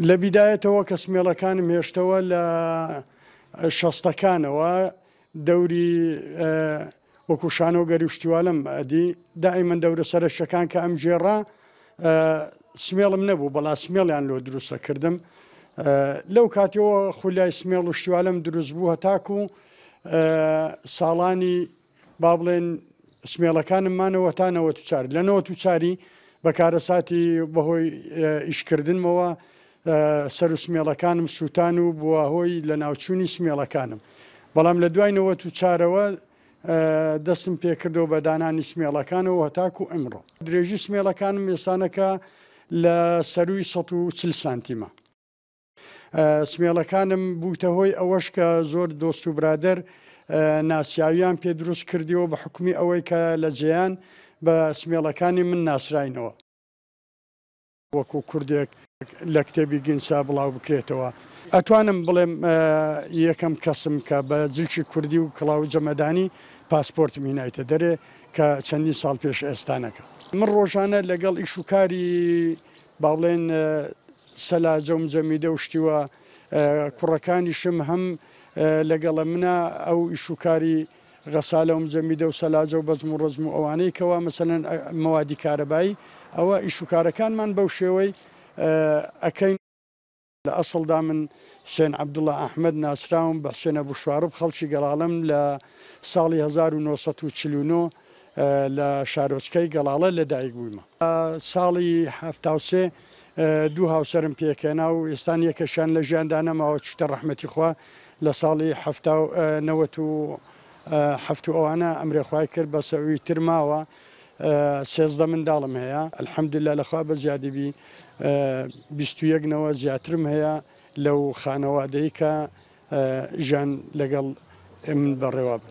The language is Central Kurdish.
لە بیدایەتەوە کە سمێڵەکانم هێشتەوە لە شەستەکانەوە دەوری وەکو شانۆ گەروشتیوالم ئەدی دائیمەن دەورە سەرشەکان کە ئەم ژێڕا سمێڵم نەبوو بەڵا سمێڵیان لۆ دروستە کردم لەو کاتیەوە خولای سمێڵ و شتیوالم دروست بوو هەتاکو ساڵانی با بڵێن سمێڵەکانممانەوە تا 94 لە 94 بەکارەساتی بەهۆی ئیشکردنمەوە سەر و سمێڵەکانم سووتان و بووە هۆی لە ناوچوونی سمێڵەکانم بەڵام لە دوای 94ەوە دەستم پێکردەوە بە دانانی سمێڵەکانەوە هەتاکو ئەمڕۆ درێژی سمێڵەکانم ئێستانەکە لە سەروی 140 سانتیمە سمێڵەکانم بووتە هۆی ئەوەش کە زۆر دۆست و برادەر ناسیاویان پێ دروست کردیەوە بە حکومی ئەوەی کە لە جێیان بە سمێڵەکانی من ناسراینەوە وەکو کوردێک لە کتێبی گینسا بڵاو بکرێتەوە ئەتوانم بڵێم یەکەم کەسم کە بە جلکی کوردی و کڵاو جەمەدانی پاسپۆرتم هینایتە دەرێ کە چەندی ساڵ پێش ئێستانەکە من ڕۆژانە لەگەڵ ئیش و کاری باڵێن سەلاجە و جەمیدە و شتیوە کوڕەکانیشم هەم لەگەڵە منە ئەو ئیش و کاری غەسالە و جەمیدە و سەلاجە و بەزم و ڕزم و ئەوانەی کەوا مەسەلەن مەوادی کارەبایی ئەوە ئیش و کارەکانمان بەو شێوەی ئەکەین لە ئەسڵدا من حوسێن عەبدوڵڵا ئەحمەد ناسراوم بە حوسێن ئەبوشوارب خەڵکی گەڵاڵەم لە ساڵی 1949 لە شارۆچکەی گەڵاڵە لەدایک بوویمە ساڵی 73 دوو هاوسەرم پێکێنا و ئێستان یەکەشیان لە ژیاندا نەماوە چتە ڕەحمەتی خوا لە ساڵی 1970 ئەوانە ئەمرێخوای کرد بە سەوی تر ماوە 13 منداڵم هەیە ئەلحەمدوللا لەخوا بە زیادیبی 21نەوە زیاترم هەیە لەو خانەوادەی کە ژیان لەگەڵ من بەڕێوە بوو.